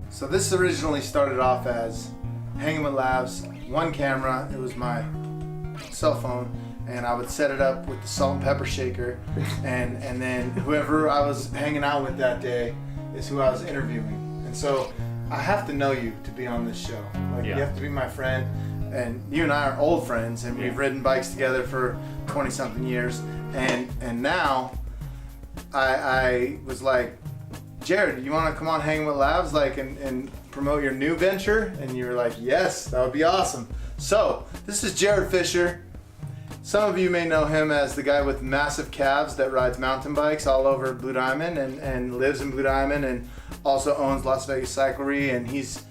So this originally started off as hanging with LAVS, one camera. It was my cell phone, and I would set it up with the salt and pepper shaker, and then whoever I was hanging out with that day is who I was interviewing. And so I have to know you to be on this show. Like, you have to be my friend, and you and I are old friends, and we've ridden bikes together for 20 something years, and now I was like, Jared, you want to come on Hanging with LAVS, like, and promote your new venture? And you were like, yes, that would be awesome. So this is Jared Fisher. Some of you may know him as the guy with massive calves that rides mountain bikes all over Blue Diamond and lives in Blue Diamond, and also owns Las Vegas Cyclery, and he's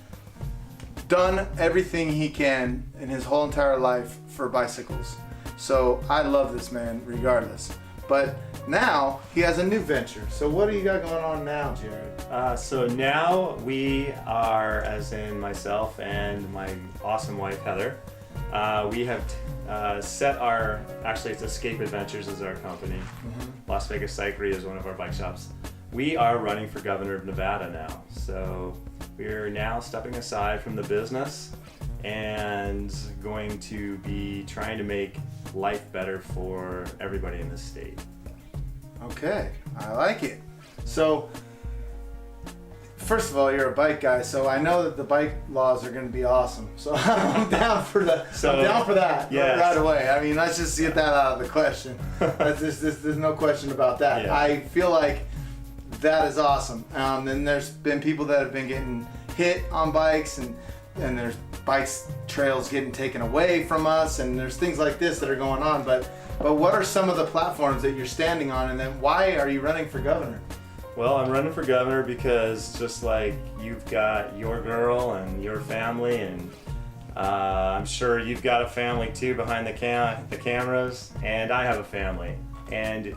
done everything he can in his whole entire life for bicycles. So I love this man regardless. But now he has a new venture. So what do you got going on now, Jared? So now we are, as in myself and my awesome wife Heather, we have set our, actually it's Escape Adventures is our company. Las Vegas Cyclery is one of our bike shops. We are running for governor of Nevada now. So we're now stepping aside from the business and going to be trying to make life better for everybody in this state. Okay, I like it. So, first of all, you're a bike guy, so I know that the bike laws are going to be awesome. So I'm down for that. I'm down for that right away. I mean, let's just get that out of the question. There's no question about that. Yeah. I feel like that is awesome. And there's been people that have been getting hit on bikes, and there's bikes trails getting taken away from us, and there's things like this that are going on. But what are some of the platforms that you're standing on, and then why are you running for governor? Well, I'm running for governor because just like you've got your girl and your family, and I'm sure you've got a family too behind the cameras, and I have a family. And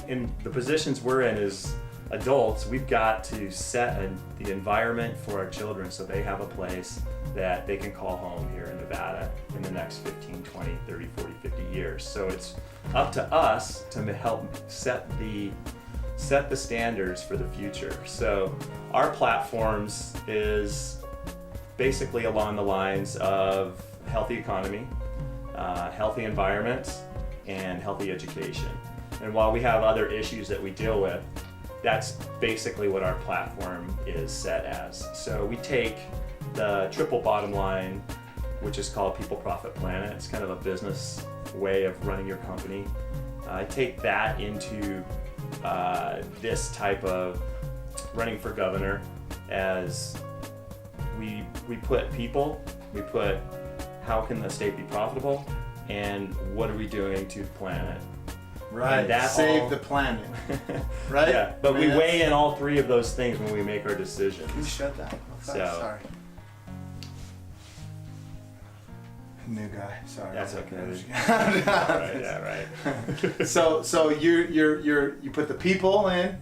in the positions we're in as adults, we've got to set the environment for our children so they have a place that they can call home here in Nevada in the next 15, 20, 30, 40, 50 years. So it's up to us to help set the standards for the future. So our platforms is basically along the lines of healthy economy, healthy environments, and healthy education. And while we have other issues that we deal with, that's basically what our platform is set as. So we take the triple bottom line, which is called People, Profit, Planet. It's kind of a business way of running your company. I take that into this type of running for governor, as we put people, we put how can the state be profitable, and what are we doing to the planet. Right, save the planet, right? Yeah, but we weigh in all three of those things when we make our decisions. Can you shut that? Sorry. New guy, sorry. That's okay. Right, yeah, right. So you put the people in,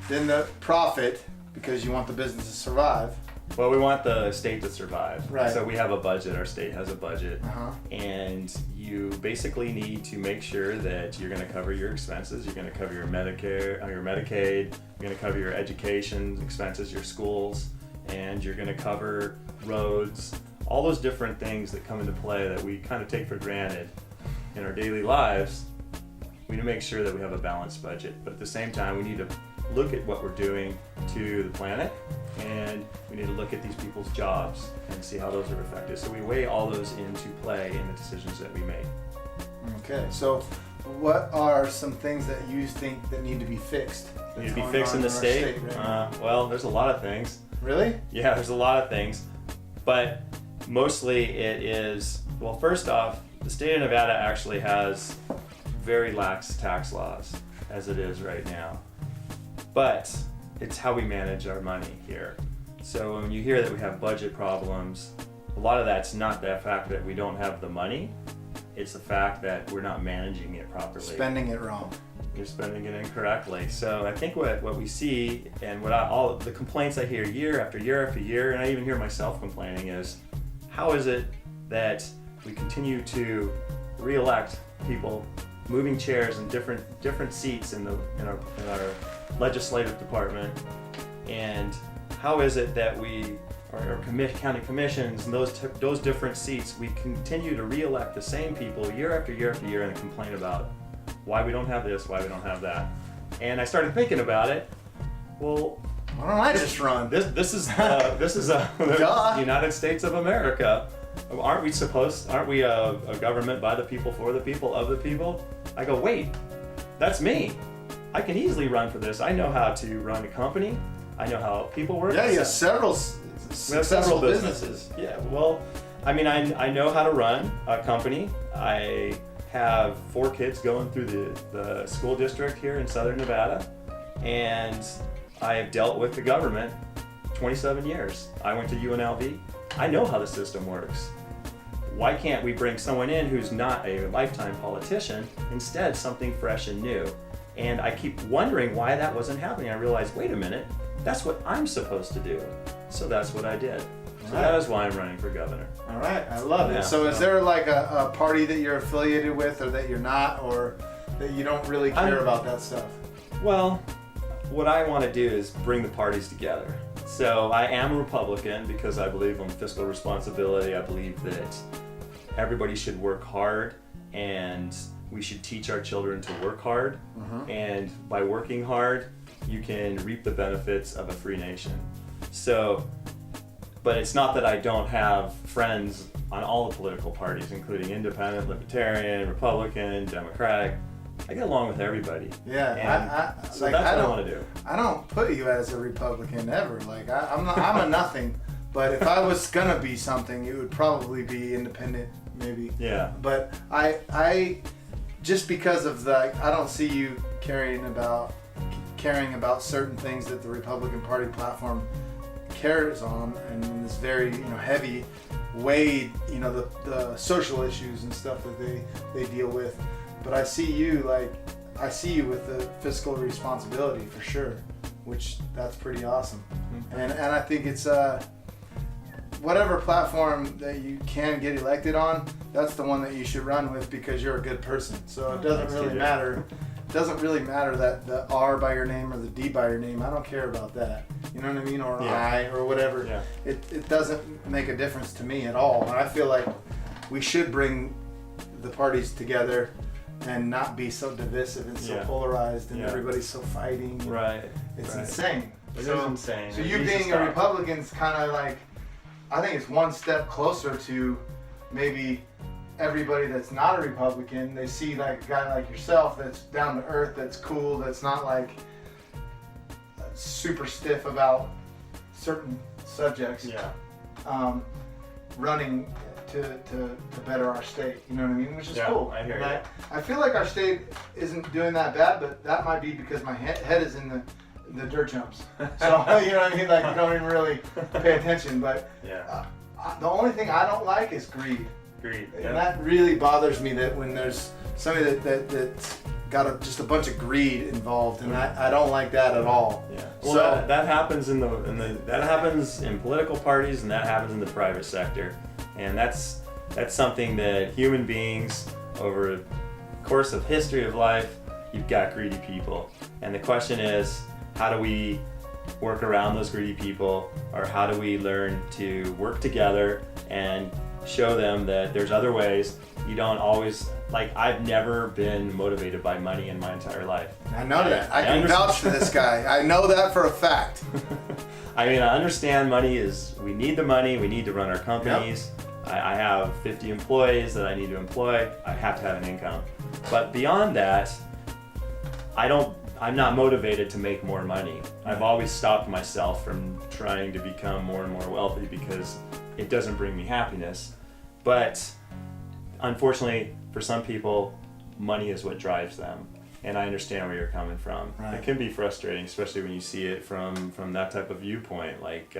then the profit, because you want the business to survive. Well, we want the state to survive. Right. So we have a budget. Our state has a budget, and you basically need to make sure that you're going to cover your expenses. You're going to cover your Medicare, your Medicaid. You're going to cover your education expenses, your schools, and you're going to cover roads. All those different things that come into play that we kind of take for granted in our daily lives. We need to make sure that we have a balanced budget, but at the same time, we need to look at what we're doing to the planet, and we need to look at these people's jobs and see how those are affected. So we weigh all those into play in the decisions that we make. Okay, so what are some things that you think that need to be fixed? Need to be fixed in the state? Right, well, there's a lot of things. Really? Yeah, there's a lot of things, but mostly it is, well, first off, the state of Nevada actually has very lax tax laws as it is right now. But it's how we manage our money here. So when you hear that we have budget problems, a lot of that's not the fact that we don't have the money, it's the fact that we're not managing it properly. Spending it wrong. You're spending it incorrectly. So I think what we see, and all of the complaints I hear year after year after year, and I even hear myself complaining, is how is it that we continue to re-elect people moving chairs in different seats in our legislative department, and how is it that we, or county commissions and those different seats, we continue to re-elect the same people year after year after year and complain about why we don't have this, why we don't have that. And I started thinking about it. Well, why don't I just run? This is the United States of America. Aren't we a government by the people, for the people, of the people? I go, wait, that's me. I can easily run for this. I know how to run a company. I know how people work. Yeah, you have several successful businesses. Yeah, well, I mean, I know how to run a company. I have 4 kids going through the school district here in Southern Nevada, and I have dealt with the government 27 years. I went to UNLV. I know how the system works. Why can't we bring someone in who's not a lifetime politician, instead something fresh and new? And I keep wondering why that wasn't happening. I realized, wait a minute, that's what I'm supposed to do. So that's what I did. So that is why I'm running for governor. All right, I love Yeah, it. So is there like a party that you're affiliated with, or that you're not, or that you don't really care about that stuff? Well, what I want to do is bring the parties together. So I am a Republican because I believe in fiscal responsibility. I believe that everybody should work hard, and we should teach our children to work hard. And by working hard, you can reap the benefits of a free nation. So, but it's not that I don't have friends on all the political parties, including independent, libertarian, Republican, Democratic. I get along with everybody. Yeah, so like, that's what I want to do. I don't put you as a Republican ever. Like I'm a nothing. But if I was gonna be something, it would probably be independent, maybe. Yeah. But I just because of the, I don't see you caring about certain things that the Republican Party platform cares on, and is very heavy weighed, the social issues and stuff that they deal with. But I see you with the fiscal responsibility for sure, which that's pretty awesome. And I think it's whatever platform that you can get elected on, that's the one that you should run with, because you're a good person. So it doesn't really matter. It doesn't really matter that the R by your name or the D by your name. I don't care about that. You know what I mean? Or I or whatever. Yeah. It doesn't make a difference to me at all. And I feel like we should bring the parties together and not be so divisive and so polarized, and everybody's so fighting. Right. It's insane. It is insane. So you being a Republican is kind of like, I think it's one step closer to maybe everybody that's not a Republican. They see like a guy like yourself that's down to earth, that's cool, that's not like super stiff about certain subjects. Yeah. Running to better our state, you know what I mean? Which is cool. I hear you. I feel like our state isn't doing that bad, but that might be because my head is in the dirt jumps. So you know what I mean? Like you don't even really pay attention. But the only thing I don't like is greed. And that really bothers me, that when there's somebody that's got just a bunch of greed involved, and I don't like that at all. Yeah. Well, so, that happens that happens in political parties, and that happens in the private sector, and that's something that human beings, over the course of history of life, you've got greedy people, and the question is, how do we work around those greedy people, or how do we learn to work together and show them that there's other ways? You don't always, like, I've never been motivated by money in my entire life. I know that. I can vouch for this guy. I know that for a fact. I mean, I understand we need the money, we need to run our companies. Yep. I have 50 employees that I need to employ. I have to have an income. But beyond that, I'm not motivated to make more money. I've always stopped myself from trying to become more and more wealthy because it doesn't bring me happiness. But unfortunately, for some people, money is what drives them. And I understand where you're coming from. Right. It can be frustrating, especially when you see it from that type of viewpoint, like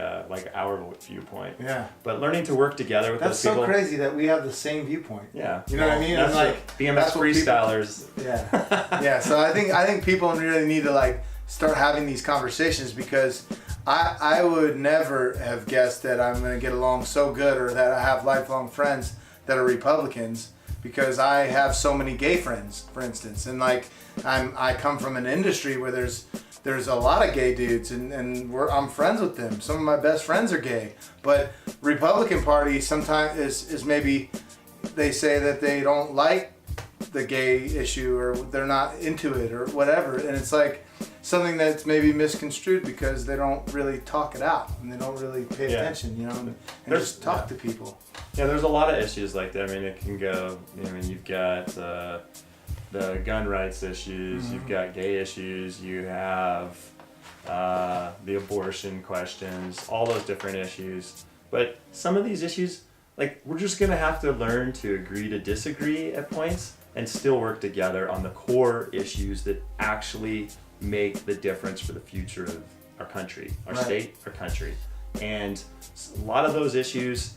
our viewpoint. Yeah. But learning to work together with those people. That's so crazy that we have the same viewpoint. Yeah. You know what I mean? That's like BMX freestylers. Yeah. Yeah. So I think people really need to like start having these conversations, because I would never have guessed that I'm going to get along so good, or that I have lifelong friends that are Republicans, because I have so many gay friends, for instance, and like I come from an industry where there's there's a lot of gay dudes, and I'm friends with them. Some of my best friends are gay. But Republican Party sometimes is maybe they say that they don't like the gay issue or they're not into it or whatever, and it's like something that's maybe misconstrued because they don't really talk it out and they don't really pay attention, and just talk to people. Yeah, there's a lot of issues like that. I mean, it can go. You've got the gun rights issues. You've got gay issues. You have the abortion questions. All those different issues. But some of these issues, like, we're just gonna have to learn to agree to disagree at points and still work together on the core issues that actually make the difference for the future of our country, our state, our country. And a lot of those issues,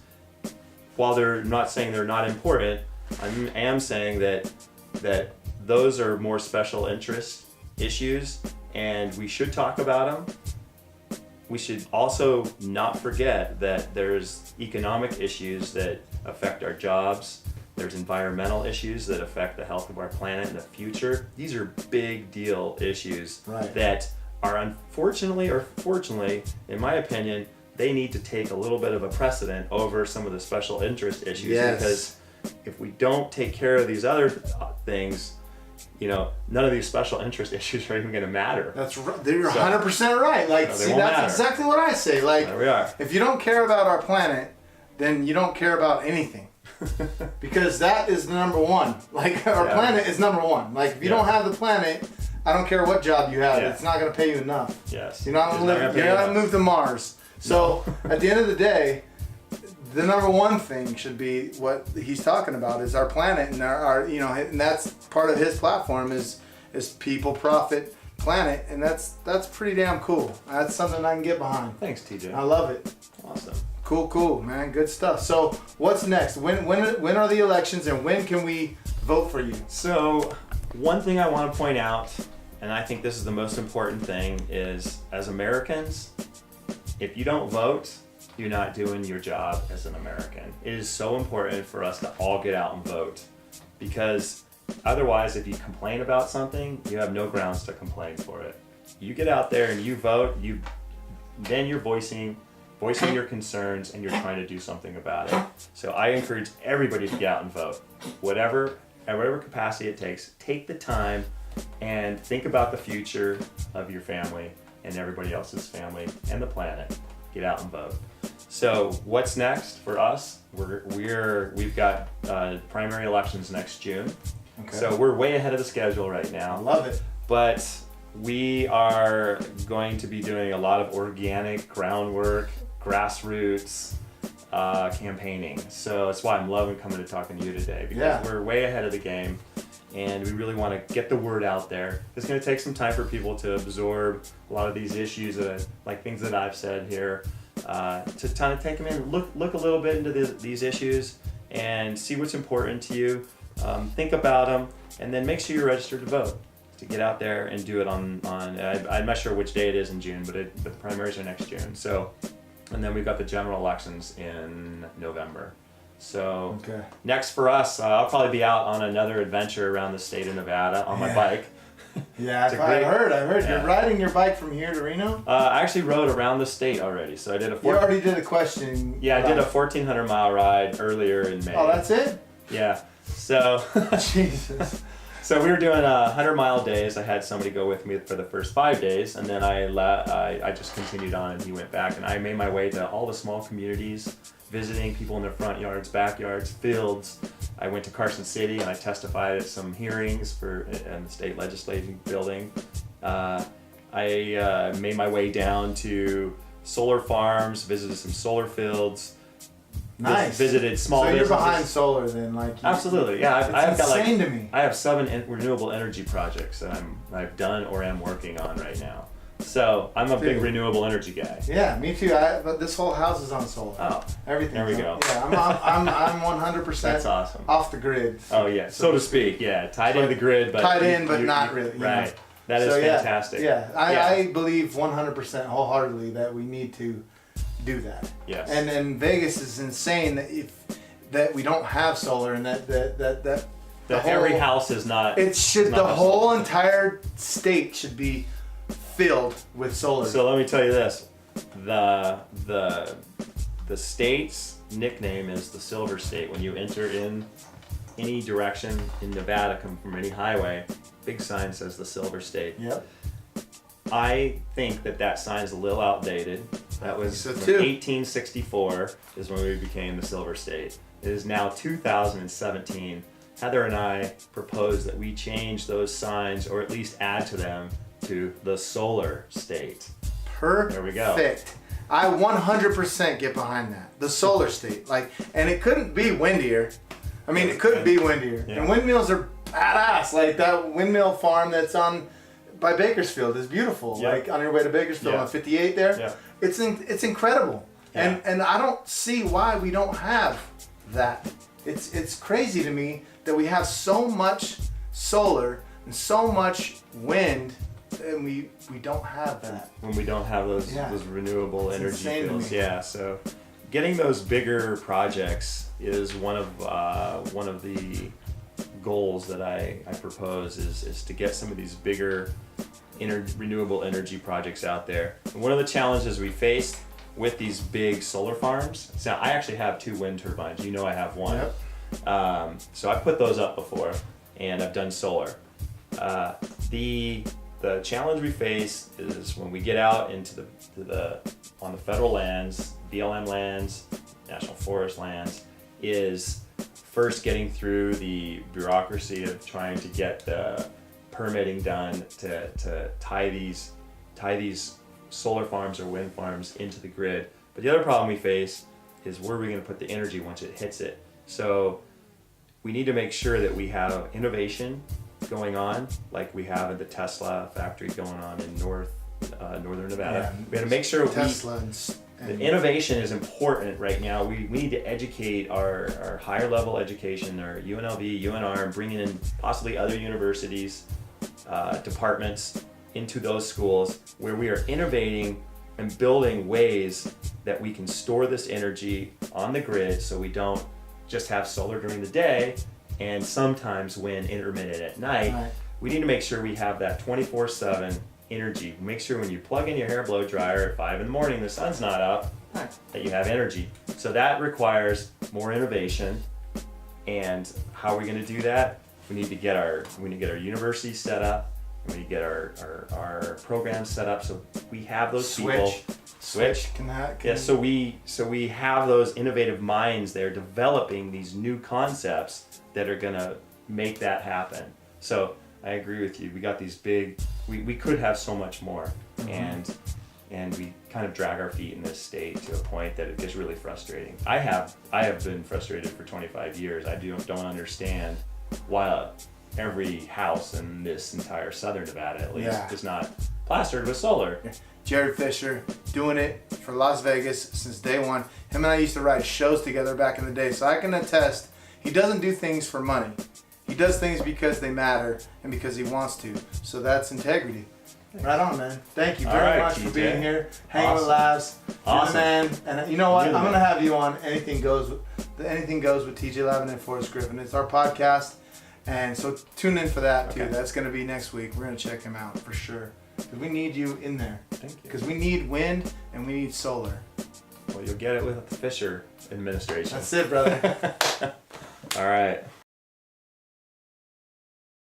while they're not saying they're not important, I am saying that those are more special interest issues, and we should talk about them. We should also not forget that there's economic issues that affect our jobs. There's environmental issues that affect the health of our planet in the future. These are big deal issues that are, unfortunately or fortunately, in my opinion, they need to take a little bit of a precedent over some of the special interest issues. Because if we don't take care of these other things, none of these special interest issues are even going to matter. That's right. You're 100% right. Like, see, that's exactly what I say. Like, there we are. If you don't care about our planet, then you don't care about anything. Because that is the number one. Like, our planet is number one. Like, if you don't have the planet, I don't care what job you have, it's not going to pay you enough. Yes. You're not going to move to Mars. So, at the end of the day, the number one thing should be what he's talking about is our planet, and our and that's part of his platform is people, profit, planet, and that's pretty damn cool. That's something I can get behind. Thanks, TJ. I love it. Awesome. Cool, man. Good stuff. So, what's next? When are the elections, and when can we vote for you? So, one thing I want to point out, and I think this is the most important thing, is as Americans, if you don't vote, you're not doing your job as an American. It is so important for us to all get out and vote, because otherwise, if you complain about something, you have no grounds to complain for it. You get out there and you vote, then you're voicing your concerns, and you're trying to do something about it. So I encourage everybody to get out and vote. At whatever capacity it takes, take the time and think about the future of your family and everybody else's family and the planet. Get out and vote. So what's next for us? We've got primary elections next June. Okay. So we're way ahead of the schedule right now. I love it. But we are going to be doing a lot of organic groundwork, grassroots campaigning. So that's why I'm loving coming to talking to you today, because we're way ahead of the game, and we really want to get the word out there. It's going to take some time for people to absorb a lot of these issues, like things that I've said here, to kind of take them in, look a little bit into these issues and see what's important to you, think about them, and then make sure you're registered to vote. To get out there and do it on I'm not sure which day it is in June, but the primaries are next June. So, and then we've got the general elections in November. So next for us, I'll probably be out on another adventure around the state of Nevada on my bike. I've heard. You're riding your bike from here to Reno? I actually rode around the state already. So I did You already did a question. Yeah, I did a 1,400 mile ride earlier in May. Oh, that's it? Yeah. So Jesus. So we were doing 100-mile days. I had somebody go with me for the first 5 days, and then I just continued on, and he went back. And I made my way to all the small communities, visiting people in their front yards, backyards, fields. I went to Carson City, and I testified at some hearings in the state legislative building. I made my way down to solar farms, visited some solar fields. Nice. Visited small businesses. So you're behind solar then, Absolutely, yeah. It's insane to me. I have 7 renewable energy projects that I've done or am working on right now. So I'm a big renewable energy guy. Yeah, me too. But this whole house is on solar. Oh, everything. There we go. Yeah, I'm 100%. That's awesome. Off the grid. Oh yeah, so to speak. Yeah, tied into the grid, but not really. Right. That is fantastic. Yeah, I believe 100% wholeheartedly that we need to do that. Yes. And then Vegas is insane that we don't have solar, and that every house is not. It should. The whole entire state should be filled with solar. So let me tell you this: the state's nickname is the Silver State. When you enter in any direction in Nevada, come from any highway, big sign says the Silver State. Yep. I think that sign's a little outdated. That was So 1864 is when we became the Silver State. It is now 2017. Heather and I propose that we change those signs, or at least add to them, to the Solar State. Perfect. There we go. I 100% get behind that. The solar state. And it couldn't be windier. I mean, it couldn't be windier. Yeah. And windmills are badass. Like that windmill farm that's by Bakersfield is beautiful. Yeah. Like on your way to Bakersfield on 58 there. Yeah. It's incredible. Yeah. And I don't see why we don't have that. It's crazy to me that we have so much solar and so much wind, and we don't have that. When we don't have those renewable energy insane to fields. me. Yeah, so getting those bigger projects is one of the goals that I propose is to get some of these bigger renewable energy projects out there. And one of the challenges we faced with these big solar farms, so I actually have 2 wind turbines. You know I have one. Yep. So I put those up before, and I've done solar. The challenge we face is when we get out into on the federal lands, BLM lands, National Forest lands, is first getting through the bureaucracy of trying to get the permitting done to tie these solar farms or wind farms into the grid. But the other problem we face is where are we going to put the energy once it hits it? So we need to make sure that we have innovation going on, like we have at the Tesla factory going on in northern Nevada. We have to make sure the innovation is important right now. We need to educate our higher level education, our UNLV, UNR, and bringing in possibly other universities, departments into those schools where we are innovating and building ways that we can store this energy on the grid, so we don't just have solar during the day and sometimes wind intermittent at night. Right. We need to make sure we have that 24/7 energy. Make sure when you plug in your hair blow dryer at 5 in the morning, the sun's not up, that you have energy. So that requires more innovation. And how are we going to do that? We need to get our universities set up. We need to get our programs set up so we have those people. Switch. So we have those innovative minds there developing these new concepts that are gonna make that happen. So I agree with you. We got these big. We could have so much more, and we kind of drag our feet in this state to a point that it gets really frustrating. I have been frustrated for 25 years. I don't understand why every house in this entire southern Nevada, at least, is not plastered with solar. Jared Fisher doing it for Las Vegas since day one. Him and I used to write shows together back in the day, so I can attest he doesn't do things for money. He does things because they matter and because he wants to. So that's integrity. Right on, man. Thank you very much for being here. Hanging with Lavs. Awesome. Man. And you know what? I'm going to have you on Anything Goes with TJ Lavin and Forrest Griffin. It's our podcast. And so tune in for that too. That's going to be next week. We're going to check him out for sure. Because we need you in there. Thank you. Because we need wind and we need solar. Well, you'll get it with the Fisher administration. That's it, brother. All right.